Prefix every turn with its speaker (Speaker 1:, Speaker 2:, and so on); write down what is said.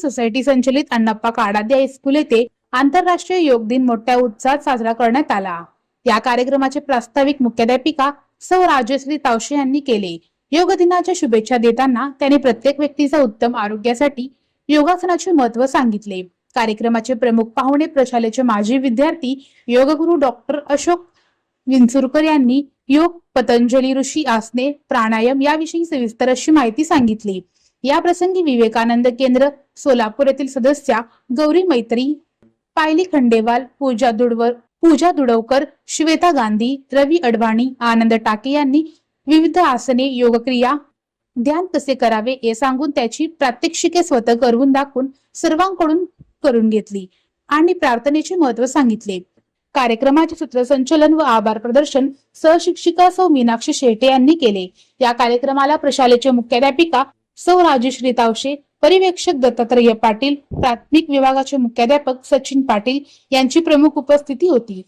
Speaker 1: Society संचलित Annappa काडादे high school येथे आंतरराष्ट्रीय योग दिन मोठ्या उत्साहात साजरा करण्यात आला। या कार्यक्रमाचे प्रास्ताविक मुख्याध्यापिका सौ राजश्री तावशे यांनी केले। योग दिनाच्या शुभेच्छा देताना त्यांनी प्रत्येक व्यक्तीच्या उत्तम आरोग्यासाठी योगासनाचे महत्त्व सांगितले। कार्यक्रमाचे प्रमुख पाहुणे प्रशालेचे माजी विद्यार्थी योगगुरू डॉक्टर अशोक विंचुरकर यांनी योग, पतंजली ऋषी आसने, प्राणायाम याविषयी सविस्तर अशी माहिती सांगितली। या प्रसंगी विवेकानंद केंद्र सोलापूर येथील सदस्या गौरी मैत्री, पायली खंडेवाल, पूजा दुडवकर, श्वेता गांधी, रवी अडवाणी, आनंद टाके यांनी विविध आसने, योगक्रिया, ध्यान कसे करावे हे सांगून त्याची प्रात्यक्षिके स्वतः करून दाखवून सर्वांकडून करून घेतली आणि प्रार्थनेचे महत्त्व सांगितले। कार्यक्रमाचे सूत्रसंचलन व आभार प्रदर्शन सहशिक्षिका सौ मीनाक्षी शेटे यांनी केले। या कार्यक्रमाला प्रशालेचे मुख्याध्यापिका सौ राजश्री तावशे, पर्यवेक्षक दत्तात्रय पाटील, प्राथमिक विभागाचे मुख्याध्यापक सचिन पाटील यांची प्रमुख उपस्थिती होती।